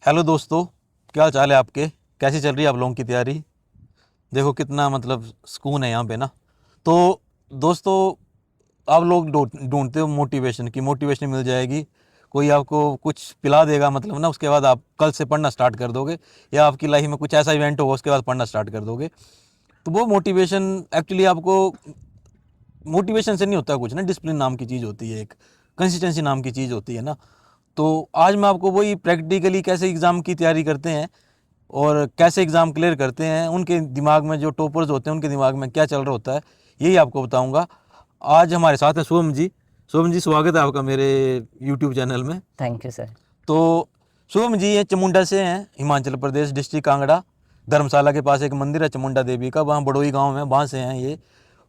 Hello दोस्तों, क्या हाल चाल है आपके। कैसी चल रही है आप लोगों की तैयारी। देखो कितना मतलब सुकून है यहाँ पे ना। तो दोस्तों, आप लोग ढूंढते हो मोटिवेशन की, मोटिवेशन मिल जाएगी। कोई आपको कुछ पिला देगा मतलब ना, उसके बाद आप कल से पढ़ना स्टार्ट कर दोगे। या आपकी लाइफ में कुछ ऐसा इवेंट होगा, उसके बाद पढ़ना स्टार्ट कर दोगे। तो वो मोटिवेशन एक्चुअली आपको मोटिवेशन से नहीं होता कुछ ना, डिसिप्लिन नाम की चीज़ होती है, एक कंसिस्टेंसी नाम की चीज़ होती है ना। तो आज मैं आपको वही प्रैक्टिकली कैसे एग्ज़ाम की तैयारी करते हैं और कैसे एग्ज़ाम क्लियर करते हैं, उनके दिमाग में जो टॉपर्स होते हैं उनके दिमाग में क्या चल रहा होता है, यही आपको बताऊंगा। आज हमारे साथ है शुभम जी। शुभम जी, स्वागत है आपका मेरे यूट्यूब चैनल में। Thank you sir. तो शुभम जी ये चमुंडा से हैं, हिमाचल प्रदेश, डिस्ट्रिक्ट कांगड़ा। धर्मशाला के पास एक मंदिर है चमुंडा देवी का, वहाँ बड़ोई गांव में, वहाँ से हैं ये।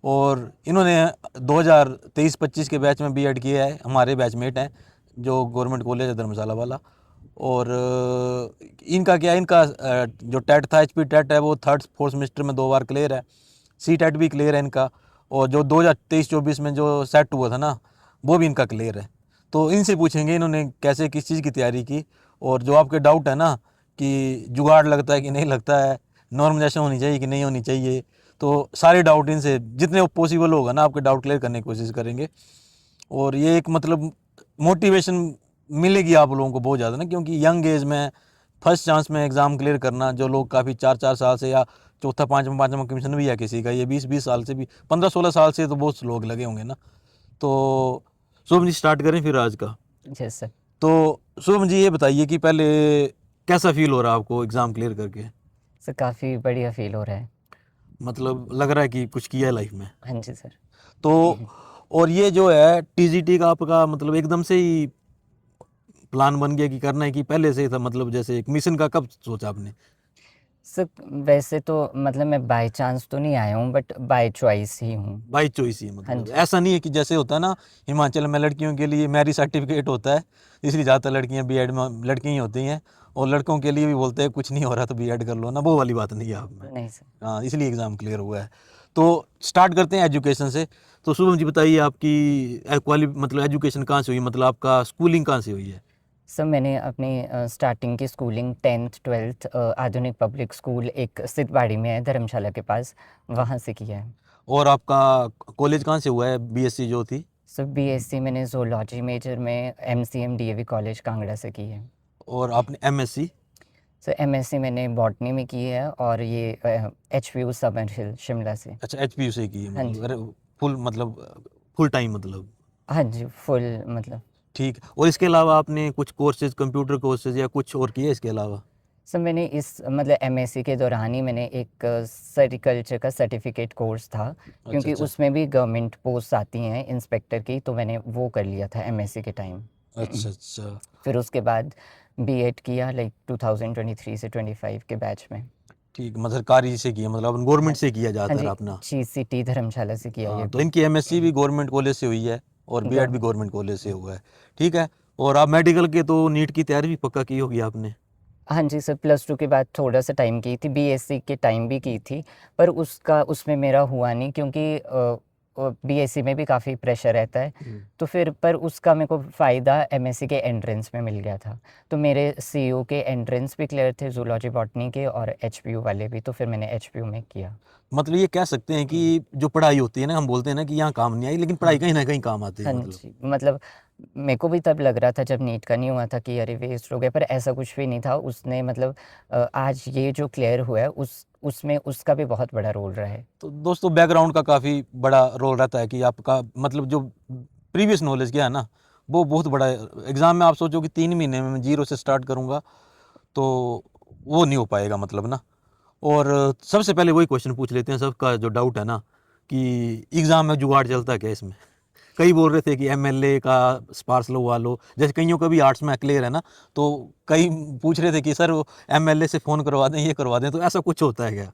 और इन्होंने 2023-25 के बैच में बीएड किया है, हमारे बैचमेट हैं जो गवर्नमेंट कॉलेज है धर्मशाला वाला। और इनका क्या है, इनका जो टेट था, एचपी टेट है, वो थर्ड फोर्थ सेमेस्टर में 2 बार क्लियर है। सी टेट भी क्लियर है इनका। और जो 2023-24 में जो सेट हुआ था ना, वो भी इनका क्लियर है। तो इनसे पूछेंगे इन्होंने कैसे किस चीज़ की तैयारी की। और जो आपके डाउट है ना कि जुगाड़ लगता है कि नहीं लगता है, नॉर्मलाइजेशन होनी चाहिए कि नहीं होनी चाहिए, तो सारे डाउट इनसे जितने पॉसिबल होगा ना आपके डाउट क्लियर करने की कोशिश करेंगे। और ये एक मतलब मोटिवेशन मिलेगी आप लोगों को बहुत ज़्यादा ना, क्योंकि यंग एज में फर्स्ट चांस में एग्ज़ाम क्लियर करना, जो लोग काफ़ी 4-4 साल से, या चौथा पाँचवा पाँचवा कमीशन भी है किसी का, ये 20-20 साल से भी, 15-16 साल से तो बहुत लोग लगे होंगे ना। तो शुभम जी स्टार्ट करें फिर आज का। Yes sir. तो शुभम जी ये बताइए कि पहले कैसा फील हो रहा है आपको एग्ज़ाम क्लियर करके। सर काफ़ी बढ़िया फील हो रहा है। मतलब लग रहा है कि कुछ किया है लाइफ में। हाँ जी सर। तो और ये जो है टीजीटी का आपका मतलब एकदम से ही प्लान बन गया कि करना है, कि पहले से ही था, मतलब जैसे एक मिशन का कब सोचा आपने। सर वैसे तो मतलब मैं बाय चांस तो नहीं आया हूँ, बट बाय चॉइस ही हूँ। बाई चॉइस ही है, हाँ मतलब जी। ऐसा नहीं है कि जैसे होता है ना हिमाचल में लड़कियों के लिए मैरिज सर्टिफिकेट होता है, इसलिए ज़्यादातर लड़कियां बीएड में लड़की ही होती हैं। और लड़कों के लिए भी बोलते हैं कुछ नहीं हो रहा तो बीएड कर लो ना, वो वाली बात नहीं है आप में। नहीं सर। हाँ, इसलिए एग्ज़ाम क्लियर हुआ है। तो स्टार्ट करते हैं एजुकेशन से। तो शुभम जी बताइए आपकी क्वाली मतलब एजुकेशन कहाँ से हुई, मतलब आपका स्कूलिंग कहाँ से हुई है। सर मैंने अपनी स्टार्टिंग की स्कूलिंग 10th 12th आधुनिक पब्लिक स्कूल एक सिद्धवाड़ी में है धर्मशाला के पास, वहाँ से किया है। और आपका कॉलेज कहाँ से हुआ है, बीएससी जो थी। सर बीएससी मैंने जोलॉजी मेजर में एमसीएम डीएवी कॉलेज कांगड़ा से की है। और आपने एमएससी। सर एमएससी मैंने बॉटनी में की है, और ये एचपीयू समर हिल शिमला से। अच्छा, एचपीयू से की है, हाँ मतलब जी। अरे फुल मतलब फुल टाइम मतलब। हाँ जी फुल मतलब। ठीक है। और इसके अलावा आपने कुछ कोर्सेज, कंप्यूटर कोर्सेज या कुछ और किए इसके अलावा। सर मैंने इस मतलब एमएससी के दौरान ही मैंने एक सेरिकल्चर का सर्टिफिकेट कोर्स था, अच्छा क्योंकि अच्छा। उसमें भी गवर्नमेंट पोस्ट आती हैं इंस्पेक्टर की, तो मैंने वो कर लिया था एमएससी के टाइम। अच्छा अच्छा। फिर उसके बाद बीएड किया लाइक 2023 से 25 के बैच में। ठीक, मतलब सरकारी से किया, मतलब अपन हाँ गवर्नमेंट जी। से किया हाँ ज़्यादातर जी। अपना। जीसीटी धर्मशाला से किया ये हाँ, तो भी। इनकी एमएससी भी गवर्नमेंट कॉलेज से हुई है और बीएड भी गवर्नमेंट। गवर्नमेंट कॉलेज से हुआ है। ठीक है। और आप मेडिकल के तो नीट की तैयारी भी पक्का की होगी आपने। हाँ जी सर, +2 के बाद थोड़ा सा टाइम की थी, बीएससी के टाइम भी की थी, पर उसका उसमें मेरा हुआ नहीं, क्योंकि बीएससी में भी काफ़ी प्रेशर रहता है। तो फिर पर उसका मेरे को फ़ायदा एमएससी के एंट्रेंस में मिल गया था। तो मेरे सीयू के एंट्रेंस भी क्लियर थे, जूलॉजी बॉटनी के, और एचपीयू वाले भी, तो फिर मैंने एचपीयू में किया। मतलब ये कह सकते हैं कि जो पढ़ाई होती है ना, हम बोलते हैं ना कि यहाँ काम नहीं आई, लेकिन पढ़ाई हाँ। कहीं ना कहीं काम आती है हाँ मतलब। जी, मतलब मेरे को भी तब लग रहा था जब नीट का नहीं हुआ था कि अरे वेस्ट हो गया, पर ऐसा कुछ भी नहीं था उसने, मतलब आज ये जो क्लियर हुआ है उसमें उसका भी बहुत बड़ा रोल रहा है। तो दोस्तों बैकग्राउंड का काफ़ी बड़ा रोल रहता है कि आपका मतलब जो प्रीवियस नॉलेज क्या है ना, वो बहुत बड़ा है। एग्ज़ाम में आप सोचो कि 3 महीने में मैं जीरो से स्टार्ट करूँगा, तो वो नहीं हो पाएगा मतलब ना। और सबसे पहले वही क्वेश्चन पूछ लेते हैं, सबका जो डाउट है ना कि एग्ज़ाम में जुगाड़ चलता है क्या इसमें। कई बोल रहे थे कि एमएलए का स्पार्स लगवा लो, जैसे कईयों का भी आर्ट्स में क्लियर है ना, तो कई पूछ रहे थे कि सर वो एमएलए से फ़ोन करवा दें, ये करवा दें, तो ऐसा कुछ होता है क्या।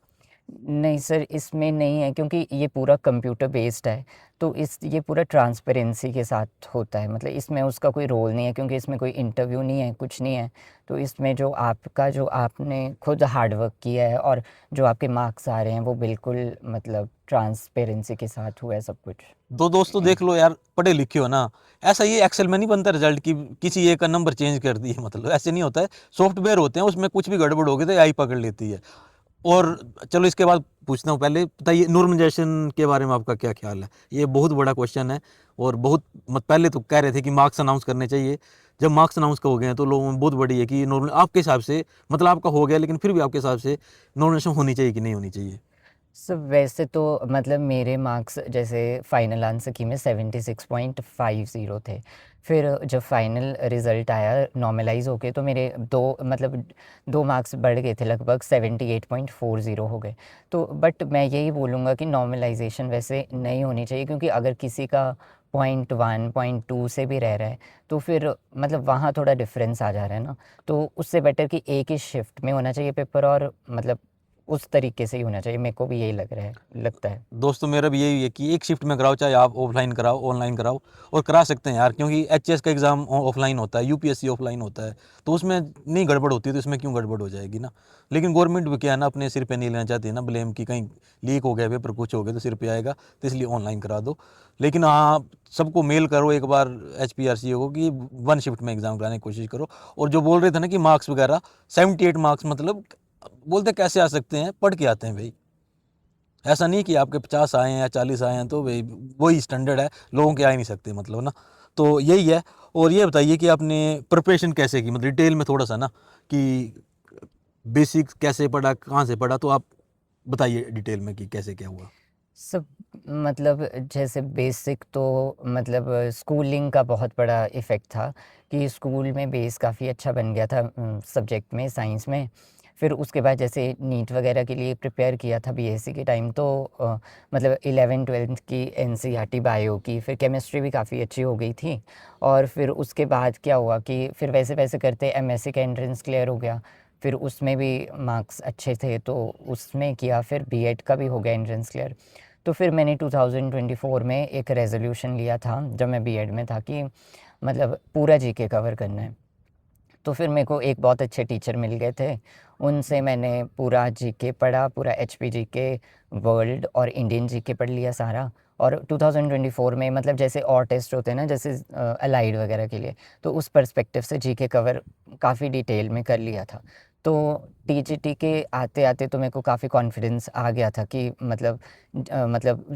नहीं सर, इसमें नहीं है, क्योंकि ये पूरा कंप्यूटर बेस्ड है, तो इस ये पूरा ट्रांसपेरेंसी के साथ होता है, मतलब इसमें उसका कोई रोल नहीं है, क्योंकि इसमें कोई इंटरव्यू नहीं है, कुछ नहीं है। तो इसमें जो आपका जो आपने खुद हार्ड वर्क किया है और जो आपके मार्क्स आ रहे हैं वो बिल्कुल मतलब ट्रांसपेरेंसी के साथ हुआ है सब कुछ। दो दोस्तों देख लो यार, पढ़े लिखे हो ना, ऐसा ये एक्सेल में नहीं बनता रिजल्ट की किसी एक का नंबर चेंज कर दिए, मतलब ऐसे नहीं होता है। सॉफ्टवेयर होते हैं, उसमें कुछ भी गड़बड़ होगी तो एआई पकड़ लेती है। और चलो इसके बाद पूछता हूँ, पहले बताइए नॉर्मलाइजेशन के बारे में आपका क्या ख्याल है? ये बहुत बड़ा क्वेश्चन है। और बहुत पहले तो कह रहे थे कि मार्क्स अनाउंस करने चाहिए, जब मार्क्स अनाउंस हो गए हैं तो लोगों में बहुत बड़ी है कि नॉर्मल आपके हिसाब से, मतलब आपका हो गया लेकिन फिर भी आपके हिसाब से नॉर्मलाइजेशन होनी चाहिए कि नहीं होनी चाहिए? सब वैसे तो मतलब मेरे मार्क्स जैसे फाइनल आंसर की में 76.50 थे। फिर जब फाइनल रिज़ल्ट आया नॉर्मलाइज़ होके तो मेरे 2 मार्क्स बढ़ गए थे, लगभग 78.40 हो गए। तो बट मैं यही बोलूँगा कि नॉर्मलाइज़ेशन वैसे नहीं होनी चाहिए, क्योंकि अगर किसी का 0.1 0.2 से भी रह रहा है तो फिर मतलब वहाँ थोड़ा डिफरेंस आ जा रहा है ना। तो उससे बेटर कि एक ही शिफ्ट में होना चाहिए पेपर, और मतलब उस तरीके से ही होना चाहिए। मेरे को भी यही लगता है। दोस्तों मेरा भी यही है कि एक शिफ्ट में कराओ, चाहे आप ऑफलाइन कराओ ऑनलाइन कराओ, और करा सकते हैं यार, क्योंकि एचएस का एग्ज़ाम ऑफलाइन होता है, यूपीएससी ऑफलाइन होता है, तो उसमें नहीं गड़बड़ होती तो इसमें क्यों गड़बड़ हो जाएगी ना। लेकिन गवर्नमेंट भी क्या है ना, अपने सिर पे नहीं लेना चाहती है ना ब्लेम, की कहीं लीक हो गया पेपर, कुछ हो गया तो सिर पे आएगा, तो इसलिए ऑनलाइन करा दो। लेकिन हाँ, सबको मेल करो एक बार HPRC को कि 1 शिफ्ट में एग्ज़ाम कराने की कोशिश करो। और जो बोल रहे थे ना कि मार्क्स वगैरह 78 मार्क्स, मतलब बोलते कैसे आ सकते हैं, पढ़ के आते हैं भाई। ऐसा नहीं कि आपके 50 आए हैं या 40 आए हैं तो भाई वही स्टैंडर्ड है, लोगों के आ ही नहीं सकते, मतलब ना। तो यही है। और ये बताइए कि आपने प्रिपरेशन कैसे की, मतलब डिटेल में थोड़ा सा ना, कि बेसिक कैसे पढ़ा, कहाँ से पढ़ा, तो आप बताइए डिटेल में कि कैसे क्या हुआ। सब मतलब जैसे बेसिक तो मतलब स्कूलिंग का बहुत बड़ा इफ़ेक्ट था कि स्कूल में बेस काफ़ी अच्छा बन गया था सब्जेक्ट में, साइंस में। फिर उसके बाद जैसे नीट वगैरह के लिए प्रिपेयर किया था बीएससी के टाइम, तो मतलब 11th-12th की एनसीईआरटी बायो की, फिर केमिस्ट्री भी काफ़ी अच्छी हो गई थी। और फिर उसके बाद क्या हुआ कि फिर वैसे वैसे करते एमएससी का एंट्रेंस क्लियर हो गया। फिर उसमें भी मार्क्स अच्छे थे तो उसमें किया, फिर बीएड का भी हो गया एंट्रेंस क्लियर। तो फिर मैंने 2024 में एक रेज़ोल्यूशन लिया था जब मैं बीएड में था कि मतलब पूरा जीके कवर करना है। तो फिर मेरे को एक बहुत अच्छे टीचर मिल गए थे, उनसे मैंने पूरा जीके पढ़ा, पूरा एचपी जीके, वर्ल्ड और इंडियन जीके पढ़ लिया सारा। और 2024 में मतलब जैसे और टेस्ट होते हैं ना, जैसे अलाइड वगैरह के लिए, तो उस पर्सपेक्टिव से जीके कवर काफ़ी डिटेल में कर लिया था। तो टीजीटी के आते आते तो मेरे को काफ़ी कॉन्फिडेंस आ गया था कि मतलब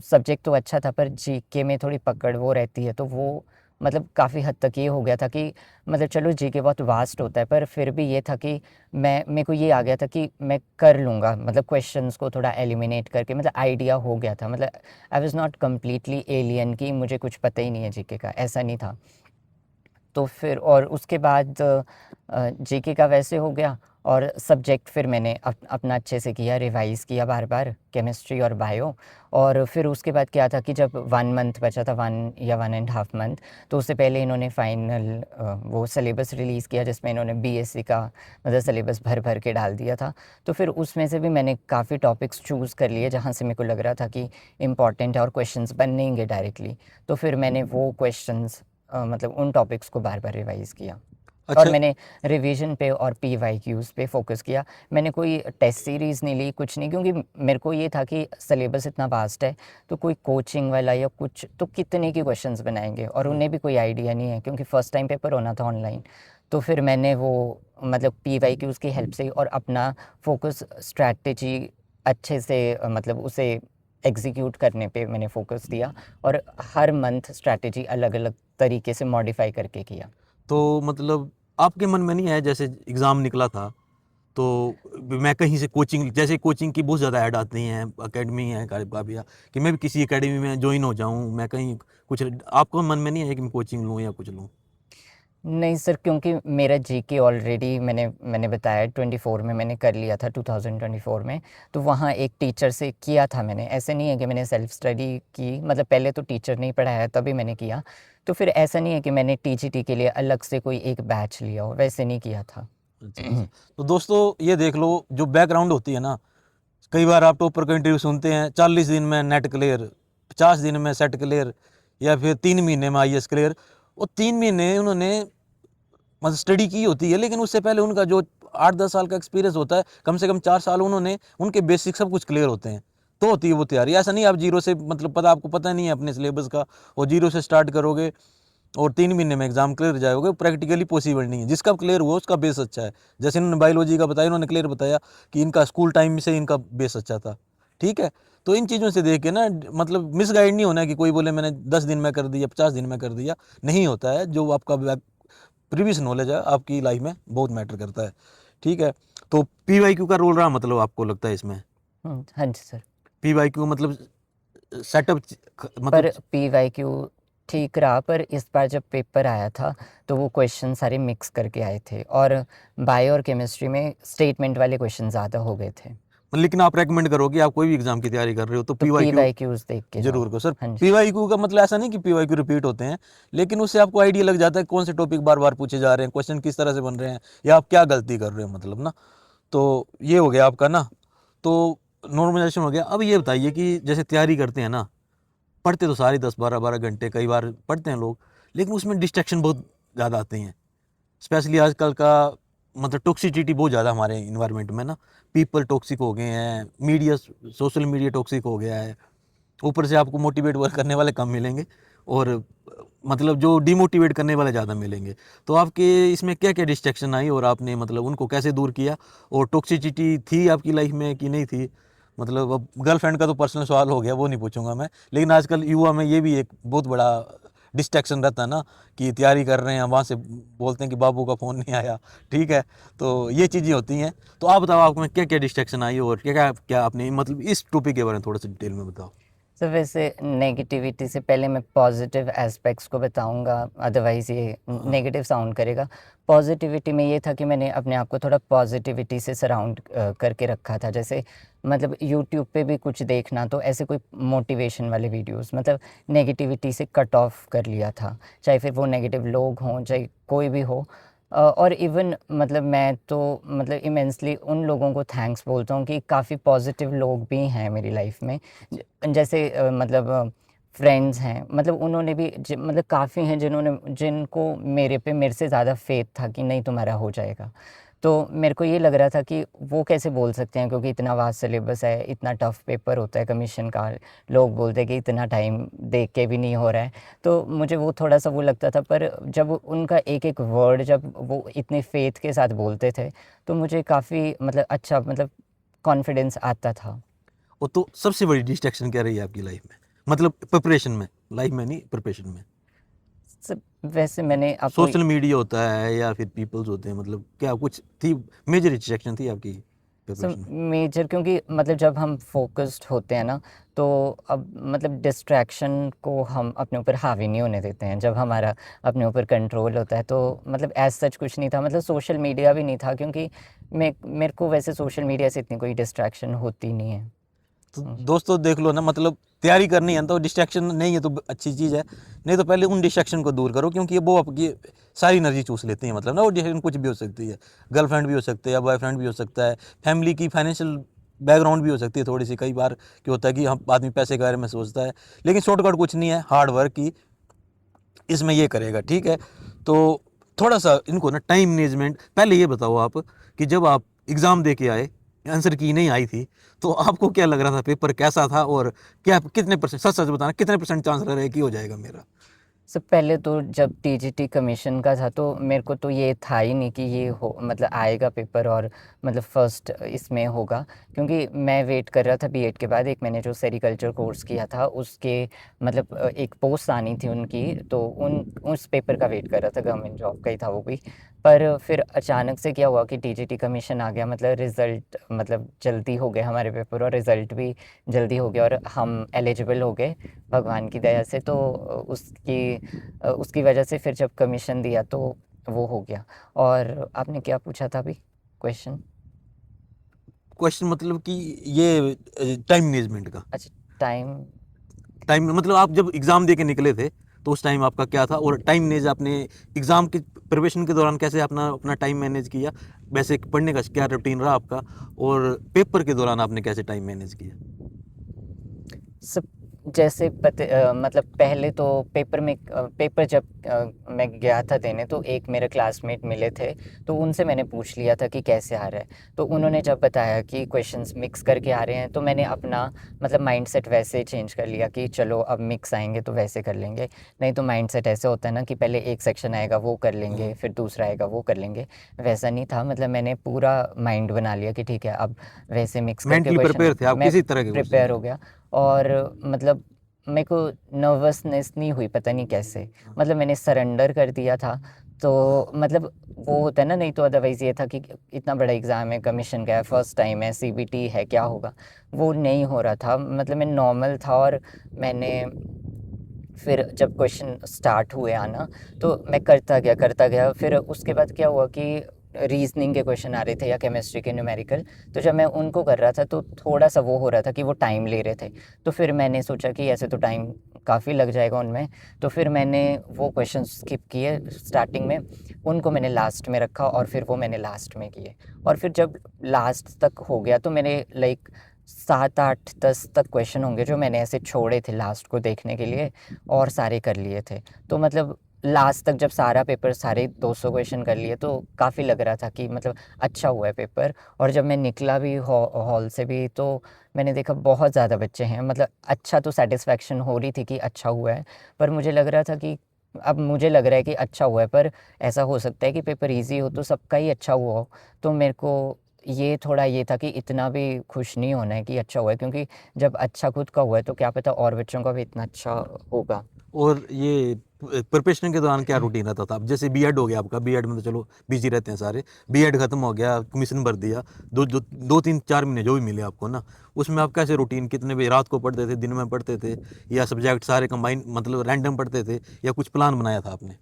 सब्जेक्ट तो अच्छा था, पर जीके में थोड़ी पकड़ वो रहती है, तो वो मतलब काफ़ी हद तक ये हो गया था कि मतलब चलो जीके बहुत वास्ट होता है, पर फिर भी ये था कि मेरे को ये आ गया था कि मैं कर लूँगा, मतलब क्वेश्चंस को थोड़ा एलिमिनेट करके, मतलब आइडिया हो गया था। मतलब I was not completely alien कि मुझे कुछ पता ही नहीं है जीके का, ऐसा नहीं था। तो फिर और उसके बाद जीके का वैसे हो गया, और सब्जेक्ट फिर मैंने अपना अच्छे से किया, रिवाइज़ किया बार बार, केमिस्ट्री और बायो। और फिर उसके बाद क्या था कि जब 1 मंथ बचा था, 1 या 1.5 मंथ, तो उससे पहले इन्होंने फाइनल वो सिलेबस रिलीज़ किया जिसमें इन्होंने बीएससी का मतलब सिलेबस भर भर के डाल दिया था। तो फिर उसमें से भी मैंने काफ़ी टॉपिक्स चूज़ कर लिए जहाँ से मेरे को लग रहा था कि इम्पॉर्टेंट है और क्वेश्चंस बनेंगे डायरेक्टली। तो फिर मैंने वो क्वेश्चंस मतलब उन टॉपिक्स को बार बार रिवाइज़ किया। और अच्छा। मैंने रिवीजन पे और पीवाईक्यूज़ पे फ़ोकस किया। मैंने कोई टेस्ट सीरीज़ नहीं ली, कुछ नहीं, क्योंकि मेरे को ये था कि सिलेबस इतना वास्ट है, तो कोई कोचिंग वाला या कुछ तो कितने के क्वेश्चंस बनाएँगे, और उन्हें भी कोई आइडिया नहीं है क्योंकि फर्स्ट टाइम पेपर होना था ऑनलाइन। तो फिर मैंने वो मतलब पीवाईक्यूज़ की हेल्प से और अपना फ़ोकस स्ट्रैटेजी अच्छे से मतलब उसे एग्ज़ीक्यूट करने पे मैंने फ़ोकस दिया, और हर मंथ स्ट्रैटेजी अलग-अलग तरीके से मॉडिफ़ाई करके किया। तो मतलब आपके मन में नहीं आया जैसे एग्ज़ाम निकला था तो मैं कहीं से कोचिंग, जैसे कोचिंग की बहुत ज़्यादा ऐड आती हैं, अकेडमी है काफ़ी, कि मैं भी किसी अकेडमी में ज्वाइन हो जाऊँ, मैं कहीं कुछ, आपको मन में नहीं आया कि मैं कोचिंग लूँ या कुछ लूँ? नहीं सर, क्योंकि मेरा जीके ऑलरेडी मैंने बताया 24 में मैंने कर लिया था, 2024 में। तो वहाँ एक टीचर से किया था मैंने, ऐसे नहीं है कि मैंने सेल्फ स्टडी की, मतलब पहले तो टीचर ने ही पढ़ाया तभी मैंने किया। तो फिर ऐसा नहीं है कि मैंने टीजीटी के लिए अलग से कोई एक बैच लिया हो, वैसे नहीं किया था। अच्छा, अच्छा। तो दोस्तों ये देख लो, जो बैकग्राउंड होती है ना, कई बार आप टॉपर का इंटरव्यू सुनते हैं 40 दिन में नेट क्लियर, 50 दिन में सेट क्लियर, या फिर 3 महीने में आईएएस क्लियर। वो 3 महीने उन्होंने मतलब स्टडी की होती है, लेकिन उससे पहले उनका जो 8-10 साल का एक्सपीरियंस होता है, कम से कम 4 साल उन्होंने, उनके बेसिक सब कुछ क्लियर होते हैं। तो होती है वो तैयारी। ऐसा नहीं आप जीरो से, मतलब पता आपको पता नहीं है अपने सिलेबस का और जीरो से स्टार्ट करोगे और 3 महीने में एग्जाम क्लियर हो जाओगे, प्रैक्टिकली पॉसिबल नहीं है। जिसका क्लियर हुआ उसका बेस अच्छा है। जैसे इन्होंने बायोलॉजी का बताया, इन्होंने क्लियर बताया कि इनका स्कूल टाइम से इनका बेस अच्छा था, ठीक है। तो इन चीज़ों से देख के ना, मतलब मिसगाइड नहीं होना कि कोई बोले मैंने 10 दिन में कर दिया, 50 दिन में कर दिया, नहीं होता है। जो आपका प्रीवियस नॉलेज है आपकी लाइफ में बहुत मैटर करता है, ठीक है। तो पीवाईक्यू का रोल रहा, मतलब आपको लगता है इसमें? हाँ जी सर। पीवाईक्यू मतलब सेटअप, पर मतलब पीवाईक्यू ठीक रहा, पर इस बार जब पेपर आया था तो वो क्वेश्चन सारे मिक्स करके आए थे और बायो और केमिस्ट्री में स्टेटमेंट वाले क्वेश्चन ज़्यादा हो गए थे। लेकिन आप रेकमेंड करोगे, आप कोई भी एग्जाम की तैयारी कर रहे हो तो तो पीवाईक्यू पीवाईक्यूज देख के जाओ। जरूर करो सर। हाँ जी। पीवाईक्यू का मतलब ऐसा नहीं कि पीवाईक्यू रिपीट होते हैं, लेकिन उससे आपको आइडिया लग जाता है कौन से टॉपिक बार बार पूछे जा रहे हैं, क्वेश्चन किस तरह से बन रहे हैं, या आप क्या गलती कर रहे हो, मतलब ना। तो ये हो गया आपका ना, तो नॉर्मलाइजेशन हो गया। अब ये बताइए कि जैसे तैयारी करते हैं ना, पढ़ते तो सारे 10-12 घंटे कई बार पढ़ते हैं लोग, लेकिन उसमें डिस्ट्रैक्शन बहुत ज़्यादा आते हैं। स्पेशली आजकल का मतलब टॉक्सिसिटी बहुत ज़्यादा हमारे इन्वायरमेंट में ना, पीपल टॉक्सिक हो गए हैं, मीडिया, सोशल मीडिया टॉक्सिक हो गया है। ऊपर से आपको मोटिवेट वर्क करने वाले कम मिलेंगे और मतलब जो डिमोटिवेट करने वाले ज़्यादा मिलेंगे। तो आपके इसमें क्या क्या डिस्ट्रैक्शन आई और आपने मतलब उनको कैसे दूर किया? और टॉक्सिसिटी थी आपकी लाइफ में कि नहीं थी? मतलब अब गर्लफ्रेंड का तो पर्सनल सवाल हो गया, वो नहीं पूछूंगा मैं, लेकिन आजकल युवा में ये भी एक बहुत बड़ा डिस्ट्रैक्शन रहता है ना, कि तैयारी कर रहे हैं, वहाँ से बोलते हैं कि बाबू का फ़ोन नहीं आया, ठीक है। तो ये चीज़ें होती हैं। तो आप बताओ आपको में क्या क्या डिस्ट्रैक्शन आई और क्या क्या क्या आपने, मतलब इस टॉपिक के बारे में थोड़ा सा डिटेल में बताओ। तो वैसे नेगेटिविटी से पहले मैं पॉजिटिव एस्पेक्ट्स को बताऊंगा, अदरवाइज़ ये हाँ। नेगेटिव साउंड करेगा। पॉजिटिविटी में ये था कि मैंने अपने आप को थोड़ा पॉजिटिविटी से सराउंड करके रखा था। जैसे मतलब यूट्यूब पे भी कुछ देखना तो ऐसे कोई मोटिवेशन वाले वीडियोस, मतलब नेगेटिविटी से कट ऑफ कर लिया था, चाहे फिर वो नेगेटिव लोग हों चाहे कोई भी हो। और इवन मतलब मैं तो मतलब इमेंसली उन लोगों को थैंक्स बोलता हूँ कि काफ़ी पॉजिटिव लोग भी हैं मेरी लाइफ में। जैसे मतलब फ्रेंड्स हैं, मतलब उन्होंने भी मतलब काफ़ी हैं जिन्होंने, जिनको मेरे से ज़्यादा फेथ था कि नहीं तुम्हारा हो जाएगा। तो मेरे को ये लग रहा था कि वो कैसे बोल सकते हैं, क्योंकि इतना वास्ट सिलेबस है, इतना टफ पेपर होता है कमीशन का, लोग बोलते हैं कि इतना टाइम देख के भी नहीं हो रहा है। तो मुझे वो थोड़ा सा वो लगता था, पर जब उनका एक एक वर्ड जब वो इतने फेथ के साथ बोलते थे तो मुझे काफ़ी मतलब अच्छा, मतलब कॉन्फिडेंस आता था। और तो सबसे बड़ी डिस्ट्रैक्शन क्या रही है आपकी लाइफ में, मतलब प्रिपरेशन में, लाइफ में नहीं, प्रिपरेशन में? वैसे मैंने आपको सोशल मीडिया होता है या फिर पीपल्स होते हैं, मतलब क्या कुछ थी मेजर डिस्ट्रैक्शन थी आपकी प्रिपरेशन में? मेजर, क्योंकि मतलब जब हम फोकस्ड होते हैं ना, तो अब मतलब डिस्ट्रैक्शन को हम अपने ऊपर हावी नहीं होने देते हैं। जब हमारा अपने ऊपर कंट्रोल होता है तो मतलब एज सच कुछ नहीं था, मतलब सोशल मीडिया भी नहीं था, क्योंकि मेरे को वैसे सोशल मीडिया से इतनी कोई डिस्ट्रैक्शन होती नहीं है। तो हम्म। दोस्तों देख लो ना, मतलब तैयारी करनी है तो डिस्ट्रैक्शन नहीं है तो अच्छी चीज़ है। नहीं तो पहले उन डिस्ट्रैक्शन को दूर करो, क्योंकि वो आपकी सारी एनर्जी चूस लेती है, मतलब ना। वो डिस्ट्रैक्शन कुछ भी हो सकती है, गर्लफ्रेंड भी हो सकते हैं, बॉयफ्रेंड भी हो सकता है, फैमिली की फाइनेंशियल बैकग्राउंड भी हो सकती है थोड़ी सी। कई बार क्या होता है कि हम आदमी पैसे के बारे में सोचता है, लेकिन शॉर्टकट कुछ नहीं है, हार्ड वर्क की इसमें ये करेगा, ठीक है। तो थोड़ा सा इनको ना टाइम मैनेजमेंट, पहले ये बताओ आप कि जब आप एग्ज़ाम दे के आए, आंसर की नहीं आई थी, तो आपको क्या लग रहा था, पेपर कैसा था और क्या कितने परसेंट, सच सच बताना, कितने परसेंट चांस रह रहे कि हो जाएगा मेरा? सब पहले तो जब टीजीटी कमीशन का था तो मेरे को तो ये था ही नहीं कि ये हो, मतलब आएगा पेपर और मतलब फर्स्ट इसमें होगा, क्योंकि मैं वेट कर रहा था बीएड के बाद। एक मैंने जो सेरिकल्चर कोर्स किया था उसके मतलब एक पोस्ट आनी थी उनकी, तो उस पेपर का वेट कर रहा था, गवर्नमेंट जॉब का ही था वो भी। पर फिर अचानक से क्या हुआ कि टीजीटी कमीशन आ गया, मतलब रिज़ल्ट, मतलब जल्दी हो गए हमारे पेपर और रिज़ल्ट भी जल्दी हो गया और हम एलिजिबल हो गए भगवान की दया से। तो उसकी वजह से फिर जब कमीशन दिया तो वो हो गया। और आपने क्या पूछा था अभी क्वेश्चन? क्वेश्चन मतलब कि ये टाइम मैनेजमेंट का। अच्छा, टाइम। टाइम मतलब आप जब एग्ज़ाम दे के निकले थे तो उस टाइम आपका क्या था, और टाइम मैनेज आपने एग्ज़ाम की प्रिपरेशन के दौरान कैसे अपना अपना टाइम मैनेज किया? वैसे पढ़ने का क्या रूटीन रहा आपका, और पेपर के दौरान आपने कैसे टाइम मैनेज किया? सब जैसे मतलब पहले तो पेपर जब मैं गया था देने, तो एक मेरे क्लासमेट मिले थे, तो उनसे मैंने पूछ लिया था कि कैसे आ रहा है। तो उन्होंने जब बताया कि क्वेश्चंस मिक्स करके आ रहे हैं, तो मैंने अपना मतलब माइंडसेट वैसे चेंज कर लिया कि चलो अब मिक्स आएंगे तो वैसे कर लेंगे। नहीं तो माइंडसेट ऐसे होता है ना कि पहले एक सेक्शन आएगा वो कर लेंगे, फिर दूसरा आएगा वो कर लेंगे। वैसा नहीं था, मतलब मैंने पूरा माइंड बना लिया कि ठीक है अब वैसे मिक्स करके मेंटली क्वेश्चन प्रिपेयर थे आप मैं किसी तरह के क्वेश्चन प्रिपेयर के हो गया। और मतलब मेरे को नर्वसनेस नहीं हुई, पता नहीं कैसे, मतलब मैंने सरेंडर कर दिया था। तो मतलब वो होता है ना, नहीं तो अदरवाइज़ ये था कि इतना बड़ा एग्ज़ाम है, कमीशन का है, फर्स्ट टाइम है, सीबीटी है, क्या होगा, वो नहीं हो रहा था। मतलब मैं नॉर्मल था। और मैंने फिर जब क्वेश्चन स्टार्ट हुए आना, तो मैं करता गया। फिर उसके बाद क्या हुआ कि रीजनिंग के क्वेश्चन आ रहे थे या केमिस्ट्री के न्यूमेरिकल, तो जब मैं उनको कर रहा था तो थोड़ा सा वो हो रहा था कि वो टाइम ले रहे थे। तो फिर मैंने सोचा कि ऐसे तो टाइम काफ़ी लग जाएगा उनमें, तो फिर मैंने वो क्वेश्चन स्किप किए स्टार्टिंग में, उनको मैंने लास्ट में रखा और फिर वो मैंने लास्ट में किए। और फिर जब लास्ट तक हो गया तो मैंने लाइक 7 8 10 तक क्वेश्चन होंगे जो मैंने ऐसे छोड़े थे लास्ट को देखने के लिए, और सारे कर लिए थे। तो मतलब लास्ट तक जब सारा पेपर सारे 200 क्वेश्चन कर लिए, तो काफ़ी लग रहा था कि मतलब अच्छा हुआ है पेपर। और जब मैं निकला भी हॉल से भी, तो मैंने देखा बहुत ज़्यादा बच्चे हैं। मतलब अच्छा तो सेटिस्फेक्शन हो रही थी कि अच्छा हुआ है, पर मुझे लग रहा था कि अब मुझे लग रहा है कि अच्छा हुआ है, पर ऐसा हो सकता है कि पेपर इजी हो तो सबका ही अच्छा हुआ हो। तो मेरे को ये थोड़ा ये था कि इतना भी खुश नहीं होना है कि अच्छा हुआ है, क्योंकि जब अच्छा खुद का हुआ है तो क्या पता और बच्चों का भी इतना अच्छा होगा। और ये प्रिपरेशन के दौरान क्या रूटीन रहता था? अब जैसे बीएड हो गया आपका, बीएड में तो चलो बिजी रहते हैं सारे, बीएड खत्म हो गया, कमीशन भर दिया, दो तीन चार महीने जो भी मिले आपको ना, उसमें आप कैसे रूटीन, कितने बजे रात को पढ़ते थे, दिन में पढ़ते थे, या सब्जेक्ट सारे कंबाइन मतलब रैंडम पढ़ते थे, या कुछ प्लान बनाया था आपने?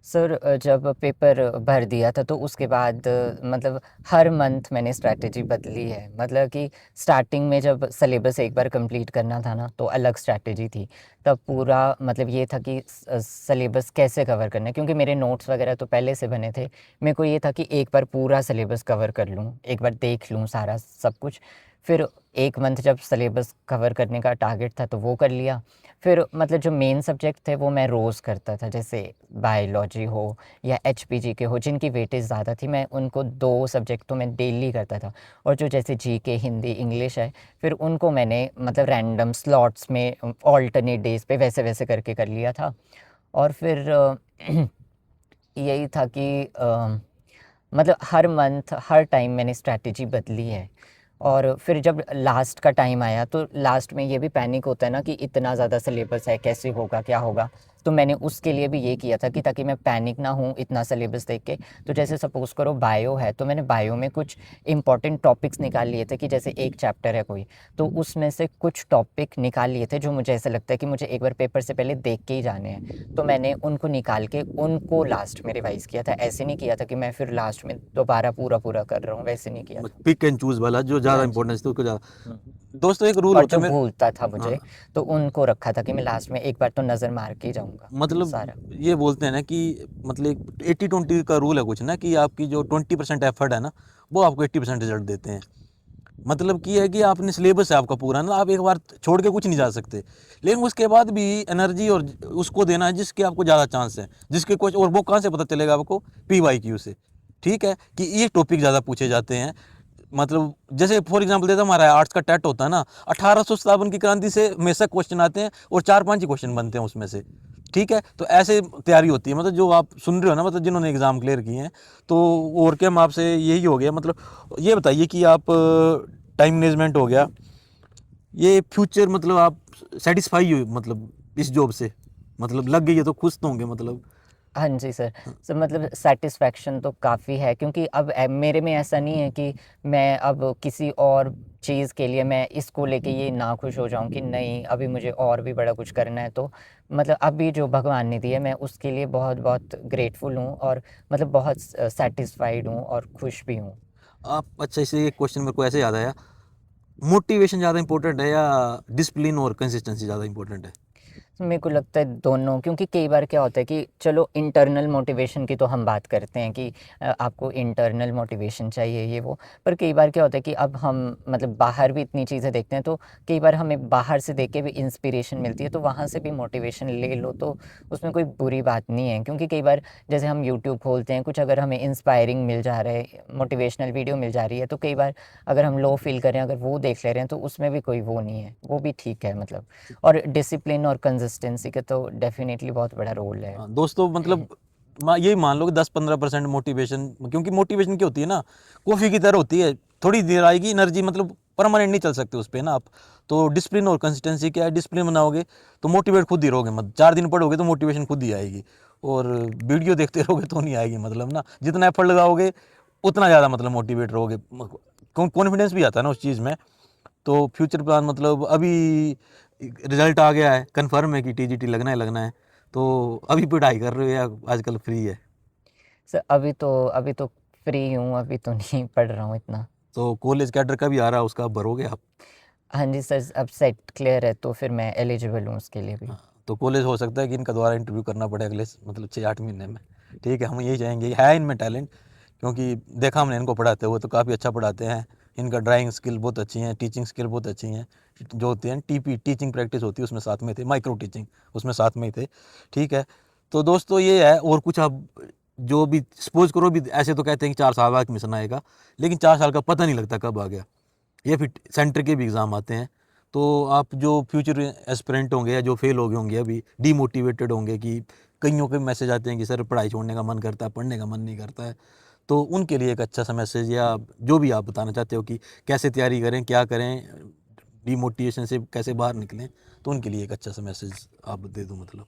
सर जब पेपर भर दिया था तो उसके बाद मतलब हर मंथ मैंने स्ट्रैटेजी बदली है। मतलब कि स्टार्टिंग में जब सिलेबस एक बार कंप्लीट करना था ना, तो अलग स्ट्रैटेजी थी। तब पूरा मतलब ये था कि सिलेबस कैसे कवर करना है, क्योंकि मेरे नोट्स वगैरह तो पहले से बने थे। मेरे को ये था कि एक बार पूरा सिलेबस कवर कर लूँ, एक बार देख लूँ सारा सब कुछ। फिर एक मंथ जब सिलेबस कवर करने का टारगेट था तो वो कर लिया। फिर मतलब जो मेन सब्जेक्ट थे वो मैं रोज़ करता था, जैसे बायोलॉजी हो या एचपीजी के हो, जिनकी वेटेज ज़्यादा थी, मैं उनको 2 सब्जेक्ट तो मैं डेली करता था। और जो जैसे जीके, हिंदी, इंग्लिश है, फिर उनको मैंने मतलब रैंडम स्लॉट्स में ऑल्टरनेट डेज़ पे वैसे-वैसे करके कर लिया था। और फिर यही था कि मतलब हर मंथ हर टाइम मैंने स्ट्रैटेजी बदली है। और फिर जब लास्ट का टाइम आया तो लास्ट में ये भी पैनिक होता है ना कि इतना ज़्यादा सिलेबस है, कैसे होगा, क्या होगा। तो मैंने उसके लिए भी ये किया था कि ताकि मैं पैनिक ना हूँ इतना सिलेबस देख के। तो जैसे सपोज़ करो बायो है, तो मैंने बायो में कुछ इंपॉर्टेंट टॉपिक्स निकाल लिए थे कि जैसे एक चैप्टर है कोई, तो उसमें से कुछ टॉपिक निकाल लिए थे जो मुझे ऐसा लगता है कि मुझे एक बार पेपर से पहले देख के ही जाने हैं। तो मैंने उनको निकाल के उनको लास्ट में रिवाइज़ किया था। ऐसे नहीं किया था कि मैं फिर लास्ट में दोबारा पूरा-पूरा कर रहा हूँ, वैसे नहीं किया था। पिक एंड चूज वाला, जो ज़्यादा हाँ जी। इंपॉर्टेंस थी उसको ज़्यादा। हुँ। दोस्तों एक रूल और होता जो है मेरे। भूलता था मुझे, हाँ, तो उनको रखा था कि मैं लास्ट में एक बार तो नज़र मार के ही जाऊँगा मतलब सारा। ये बोलते हैं ना कि मतलब 80-20 का रूल है कुछ ना, कि आपकी जो 20% एफर्ट है ना, वो आपको 80% रिजल्ट देते हैं। मतलब कि है कि आपने सिलेबस है आपका पूरा ना, आप एक बार छोड़ के कुछ नहीं जा सकते, लेकिन उसके बाद भी एनर्जी और उसको देना है जिसके आपको ज़्यादा चांस है, जिसके कुछ, और वो कहाँ से पता चलेगा आपको? PYQ से। ठीक है कि ये टॉपिक ज़्यादा पूछे जाते हैं। मतलब जैसे फॉर एग्जांपल देता, हमारा आर्ट्स का टेट होता है ना, 1857 की क्रांति से हमेशा क्वेश्चन आते हैं और 4-5 ही क्वेश्चन बनते हैं उसमें से। ठीक है, तो ऐसे तैयारी होती है, मतलब जो आप सुन रहे हो ना, मतलब जिन्होंने एग्जाम क्लियर किए हैं। तो और क्या, मैं आपसे यही हो गया, मतलब ये बताइए कि आप, टाइम मैनेजमेंट हो गया, ये फ्यूचर मतलब आप सेटिस्फाई हो मतलब इस जॉब से, मतलब लग गई है तो खुश तो होंगे मतलब? हाँ जी सर। सर मतलब सैटिस्फैक्शन तो काफ़ी है, क्योंकि अब मेरे में ऐसा नहीं है कि मैं अब किसी और चीज़ के लिए मैं इसको लेके ये नाखुश हो जाऊँ कि नहीं अभी मुझे और भी बड़ा कुछ करना है। तो मतलब अभी जो भगवान ने दिया, मैं उसके लिए बहुत बहुत ग्रेटफुल हूँ, और मतलब बहुत सैटिस्फाइड हूँ और खुश भी हूँ। आप, अच्छा इसे एक क्वेश्चन मेरे को ऐसे याद आया, मोटिवेशन ज़्यादा इंपॉर्टेंट है या डिसिप्लिन और कंसिस्टेंसी ज़्यादा इंपॉर्टेंट है? मेरे को लगता है दोनों, क्योंकि कई बार क्या होता है कि चलो इंटरनल मोटिवेशन की तो हम बात करते हैं कि आपको इंटरनल मोटिवेशन चाहिए ये वो, पर कई बार क्या होता है कि अब हम मतलब बाहर भी इतनी चीज़ें देखते हैं, तो कई बार हमें बाहर से देख के भी इंस्पिरेशन मिलती है, तो वहाँ से भी मोटिवेशन ले लो तो उसमें कोई बुरी बात नहीं है। क्योंकि कई बार जैसे हम यूट्यूब खोलते हैं, कुछ अगर हमें इंस्पायरिंग मिल जा रहा है, मोटिवेशनल वीडियो मिल जा रही है, तो कई बार अगर हम लो फील कर रहे हैं, अगर वो देख ले रहे हैं, तो उसमें भी कोई वो नहीं है, वो भी ठीक है मतलब। और डिसिप्लिन और कंसिस्टेंसी का तो डेफिनेटली बहुत बड़ा रोल है। हाँ, दोस्तों मतलब यही मान लो कि 10-15% मोटिवेशन, क्योंकि मोटिवेशन क्या होती है ना, कॉफ़ी की तरह होती है, थोड़ी देर आएगी एनर्जी, मतलब परमानेंट नहीं चल सकते उस पर ना आप। तो डिसिप्लिन और कंसिस्टेंसी क्या है, डिसिप्लिन बनाओगे तो मोटिवेट खुद ही रहोगे, मत 4 दिन पढ़ोगे तो मोटिवेशन खुद ही आएगी, और वीडियो देखते रहोगे तो नहीं आएगी, मतलब ना जितना एफर्ट लगाओगे उतना ज़्यादा मतलब मोटिवेट रहोगे, कॉन्फिडेंस भी आता है ना उस चीज़ में। तो फ्यूचर प्लान मतलब अभी रिजल्ट आ गया है, कन्फर्म है कि टीजीटी लगना है, तो अभी पढ़ाई कर रहे हो या आजकल फ्री है? सर अभी तो फ्री हूँ, अभी तो नहीं पढ़ रहा हूँ इतना। तो कॉलेज कैडर का भी आ रहा है, उसका भरोगे आप? हाँ जी सर, अब सेट क्लियर है तो फिर मैं एलिजिबल हूँ उसके लिए भी। हाँ, तो कॉलेज हो सकता है कि इनका दोबारा इंटरव्यू करना पड़े अगले मतलब 6-8 महीने में। ठीक है, हम यही चाहेंगे, है इनमें टैलेंट, क्योंकि देखा हमने इनको पढ़ाते हुए तो काफ़ी अच्छा पढ़ाते हैं। इनका ड्राइंग स्किल बहुत अच्छी है, टीचिंग स्किल बहुत अच्छी हैं, जो होती है टीपी टीचिंग प्रैक्टिस होती है उसमें साथ में थे, माइक्रो टीचिंग उसमें साथ में ही थे। ठीक है, तो दोस्तों ये है, और कुछ आप जो भी सपोज करो भी, ऐसे तो कहते हैं कि 4 साल बाद मिशन आएगा, लेकिन 4 साल का पता नहीं लगता कब आ गया। या फिर सेंटर के भी एग्ज़ाम आते हैं, तो आप जो फ्यूचर एस्पिरेंट होंगे या जो फेल हो गए होंगे अभी, डीमोटिवेटेड होंगे, कि कईयों के मैसेज आते हैं कि सर पढ़ाई छोड़ने का मन करता है, पढ़ने का मन नहीं करता है, तो उनके लिए एक अच्छा सा मैसेज या जो भी आप बताना चाहते हो कि कैसे तैयारी करें, क्या करें, डीमोटिवेशन से कैसे बाहर निकलें, तो उनके लिए एक अच्छा सा मैसेज आप दे दो मतलब।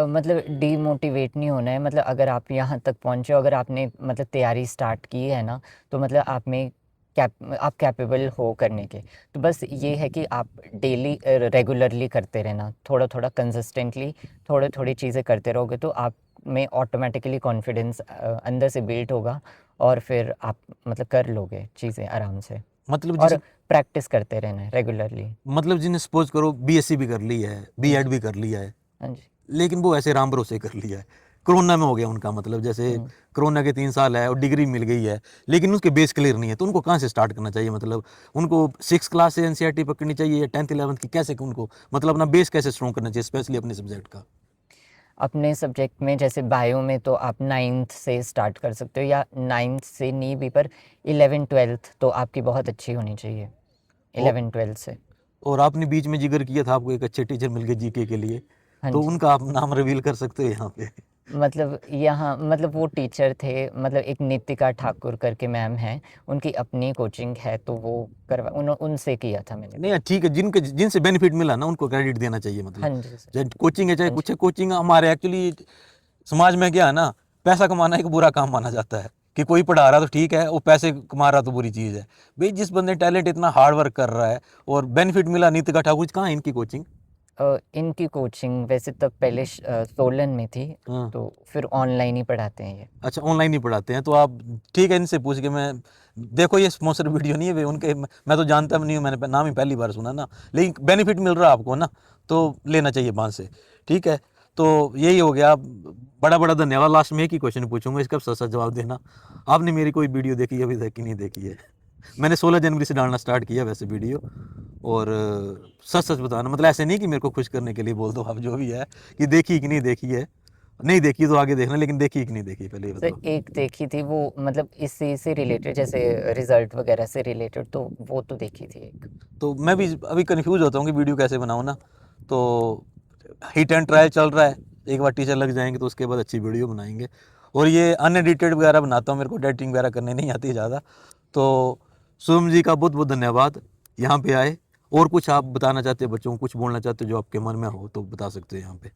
मतलब डीमोटिवेट नहीं होना है, मतलब अगर आप यहाँ तक पहुँचे हो, अगर आपने मतलब तैयारी स्टार्ट की है ना, तो मतलब आप कैपेबल हो करने के। तो बस ये है कि आप डेली रेगुलरली करते रहना, थोड़ा थोड़ा कंसिस्टेंटली थोड़ी थोड़ी चीज़ें करते रहोगे, तो आप में ऑटोमेटिकली कॉन्फिडेंस अंदर से बिल्ड होगा, और फिर आप मतलब कर लोगे चीज़ें आराम से। मतलब और जिस प्रैक्टिस करते रहना है रेगुलरली। मतलब जिन्हें सपोज करो बीएससी भी कर ली है, हाँ बीएड जी। भी कर लिया है, हाँ जी। लेकिन वो ऐसे राम भरोसे कर लिया है, कोरोना में हो गया उनका, मतलब जैसे हम्म। कोरोना के 3 साल है और डिग्री मिल गई है, लेकिन उसके बेस क्लियर नहीं है, तो उनको कहाँ से स्टार्ट करना चाहिए, मतलब उनको 6 क्लास से एनसीईआरटी पकड़नी चाहिए या 10th 11th की, कैसे उनको मतलब अपना बेस कैसे स्ट्रॉन्ग करना चाहिए, स्पेशली अपने सब्जेक्ट का? अपने सब्जेक्ट में जैसे बायो में तो आप 9th से स्टार्ट कर सकते हो, या 9th से नहीं भी, पर 11th 12th तो आपकी बहुत अच्छी होनी चाहिए, और 11th 12th से। और आपने बीच में जिक्र किया था आपको एक अच्छे टीचर मिल गए जीके के लिए, हाँ तो जी। उनका आप नाम रिवील कर सकते हो यहाँ पे? मतलब यहाँ मतलब वो टीचर थे, मतलब एक नितिका ठाकुर करके मैम हैं, उनकी अपनी कोचिंग है, तो वो उनसे किया था मैंने नहीं भी। ठीक है, जिनके जिनसे बेनिफिट मिला ना उनको क्रेडिट देना चाहिए, हाँ मतलब जी सर। चाहे कोचिंग है चाहे हाँ जी। कुछ है, कोचिंग हमारे एक्चुअली समाज में क्या है ना, पैसा कमाना एक बुरा काम माना जाता है, कि कोई पढ़ा रहा तो ठीक है, वो पैसे कमा रहा तो बुरी चीज़ है। भाई जिस बंदे टैलेंट इतना हार्ड वर्क कर रहा है और बेनिफिट मिला, नीतिका ठाकुर कहाँ है इनकी कोचिंग? इनकी कोचिंग वैसे तो पहले सोलन में थी, हाँ, तो फिर ऑनलाइन ही पढ़ाते हैं ये। अच्छा ऑनलाइन ही पढ़ाते हैं, तो आप ठीक है इनसे पूछ के मैं, देखो ये स्पॉन्सर वीडियो नहीं है वे उनके, मैं तो जानता भी नहीं हूँ, मैंने नाम ही पहली बार सुना ना, लेकिन बेनिफिट मिल रहा है आपको ना, तो लेना चाहिए वहाँ से। ठीक है, तो यही हो गया। बड़ा बड़ा धन्यवाद। लास्ट में एक ही क्वेश्चन पूछूंगा, इसका सच सच जवाब देना, आपने मेरी कोई वीडियो देखी है अभी तक कि नहीं देखी है? मैंने 16 जनवरी से डालना स्टार्ट किया वैसे वीडियो, और सच सच बताना, मतलब ऐसे नहीं कि मेरे को खुश करने के लिए बोल दो आप, जो भी है कि देखी कि नहीं देखी है, नहीं देखी तो आगे देखना, लेकिन देखी कि नहीं देखी पहले ये सर बताओ। एक देखी थी वो, मतलब इसी से रिलेटेड, जैसे रिजल्ट वगैरह से रिलेटेड, तो वो तो देखी थी एक। तो मैं भी अभी कंफ्यूज होता हूँ कि वीडियो कैसे बनाऊँ ना, तो हिट एंड ट्रायल चल रहा है, एक बार टीचर लग जाएंगे तो उसके बाद अच्छी वीडियो बनाएंगे, और ये अनएडिटेड वगैरह बनाता हूँ, मेरे को एडिटिंग वगैरह करने नहीं आती ज़्यादा। तो शुभम जी का बहुत बहुत धन्यवाद, यहाँ पे आए, और कुछ आप बताना चाहते हो बच्चों को, कुछ बोलना चाहते हो जो आपके मन में हो तो बता सकते हो यहाँ पे।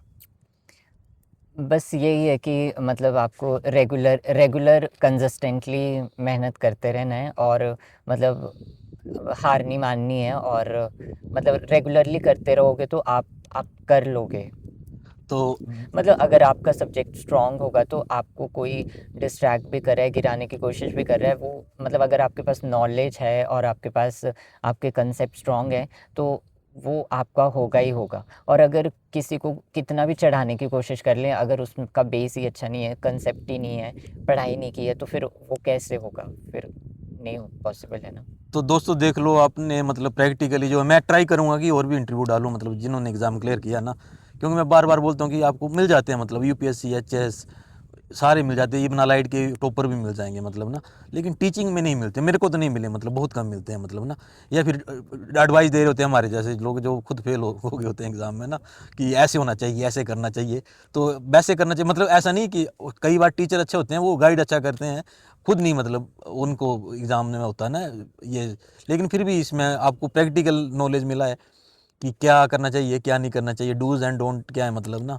बस यही है कि मतलब आपको रेगुलर रेगुलर कंसिस्टेंटली मेहनत करते रहना है, और मतलब हार नहीं माननी है, और मतलब रेगुलरली करते रहोगे तो आप कर लोगे। तो मतलब अगर आपका सब्जेक्ट स्ट्रांग होगा, तो आपको कोई डिस्ट्रैक्ट भी कर रहा है, गिराने की कोशिश भी कर रहा है, वो मतलब अगर आपके पास नॉलेज है और आपके पास आपके कंसेप्ट स्ट्रांग है, तो वो आपका होगा ही होगा। और अगर किसी को कितना भी चढ़ाने की कोशिश कर लें, अगर उसका बेस ही अच्छा नहीं है, कंसेप्ट ही नहीं है, पढ़ाई नहीं की है, तो फिर वो कैसे होगा? फिर नहीं हो पॉसिबल है ना। तो दोस्तों देख लो आपने, मतलब प्रैक्टिकली जो है, मैं ट्राई करूंगा कि और भी इंटरव्यू डालूं, मतलब जिन्होंने एग्ज़ाम क्लियर किया ना, क्योंकि मैं बार बार बोलता हूँ कि आपको मिल जाते हैं, मतलब यूपीएससी, एचएस सारे मिल जाते हैं, इवन अलाइड के टॉपर भी मिल जाएंगे, मतलब ना। लेकिन टीचिंग में नहीं मिलते, मेरे को तो नहीं मिले, मतलब बहुत कम मिलते हैं, मतलब ना। या फिर एडवाइस दे रहे होते हैं हमारे जैसे लोग जो खुद फेल हो गए होते हैं एग्ज़ाम में ना, कि ऐसे होना चाहिए, ऐसे करना चाहिए, तो वैसे करना चाहिए। मतलब ऐसा नहीं कि कई बार टीचर अच्छे होते हैं, वो गाइड अच्छा करते हैं, खुद नहीं, मतलब उनको एग्ज़ाम में होता है ना ये। लेकिन फिर भी इसमें आपको प्रैक्टिकल नॉलेज मिला है कि क्या करना चाहिए, क्या नहीं करना चाहिए, डूज एंड डोंट क्या है, मतलब ना।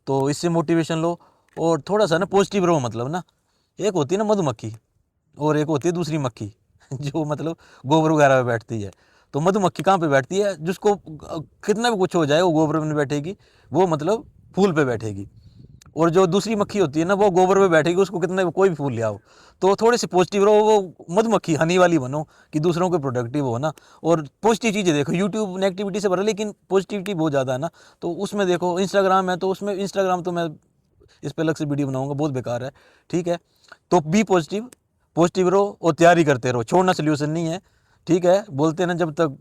तो इससे मोटिवेशन लो और थोड़ा सा ना पॉजिटिव रहो, मतलब ना। एक होती है ना मधुमक्खी, और एक होती है दूसरी मक्खी जो मतलब गोबर वगैरह पे बैठती है। तो मधुमक्खी कहाँ पे बैठती है, जिसको कितना भी कुछ हो जाए वो गोबर में नहीं बैठेगी, वो मतलब फूल पे बैठेगी। और जो दूसरी मक्खी होती है ना, वो गोबर पे बैठेगी, उसको कितने कोई भी फूल ले आओ। तो थोड़े से पॉजिटिव रहो, वो मधुमक्खी हनी वाली बनो, कि दूसरों के प्रोडक्टिव हो ना। और पॉजिटिव चीज़ें देखो, यूट्यूब नेगेटिविटी से भरा, लेकिन पॉजिटिविटी बहुत ज़्यादा है ना। तो उसमें देखो, इंस्टाग्राम है तो उसमें, इंस्टाग्राम तो मैं इस पर अलग से वीडियो बनाऊंगा, बहुत बेकार है, ठीक है। तो बी पॉजिटिव, पॉजिटिव रहो और तैयारी करते रहो, छोड़ना सोल्यूशन नहीं है, ठीक है। बोलते हैं ना, जब तक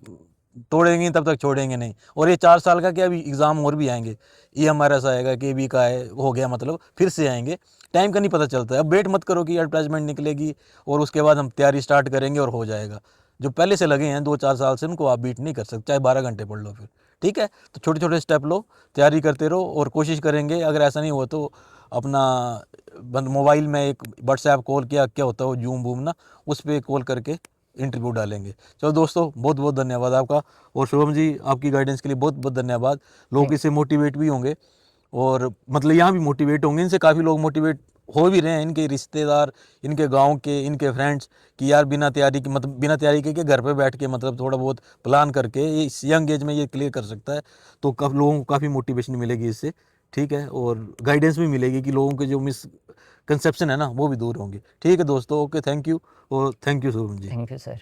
तोड़ेंगे तब तक छोड़ेंगे नहीं। और ये 4 साल का क्या, अभी एग्ज़ाम और भी आएंगे, ये हमारा ऐसा आएगा, के बी का है, हो गया, मतलब फिर से आएंगे, टाइम का नहीं पता चलता है। अब वेट मत करो कि एडवर्टाइजमेंट निकलेगी और उसके बाद हम तैयारी स्टार्ट करेंगे और हो जाएगा। जो पहले से लगे हैं 2-4 साल से, उनको आप बीट नहीं कर सकते, चाहे 12 घंटे पढ़ लो फिर, ठीक है। तो छोटे छोटे स्टेप लो, तैयारी करते रहो और कोशिश करेंगे। अगर ऐसा नहीं हुआ तो अपना मोबाइल में एक व्हाट्सएप कॉल, क्या क्या होता है वो, जूम बूम ना, उस पर कॉल करके इंटरव्यू डालेंगे। चलो दोस्तों, बहुत बहुत धन्यवाद आपका। और शुभम जी, आपकी गाइडेंस के लिए बहुत बहुत धन्यवाद। लोग इससे मोटिवेट भी होंगे, और मतलब यहाँ भी मोटिवेट होंगे, इनसे काफ़ी लोग मोटिवेट हो भी रहे हैं, इनके रिश्तेदार, इनके गांव के, इनके फ्रेंड्स, कि यार बिना तैयारी के, मतलब बिना तैयारी के घर पे बैठ के, मतलब थोड़ा बहुत प्लान करके ये इस यंग एज में ये क्लियर कर सकता है। तो लोगों को काफ़ी मोटिवेशन मिलेगी इससे, ठीक है। और गाइडेंस भी मिलेगी कि लोगों के जो मिस कंसेप्शन है ना, वो भी दूर होंगे, ठीक है दोस्तों। ओके, थैंक यू, और thank you Shubham ji. Thank you sir.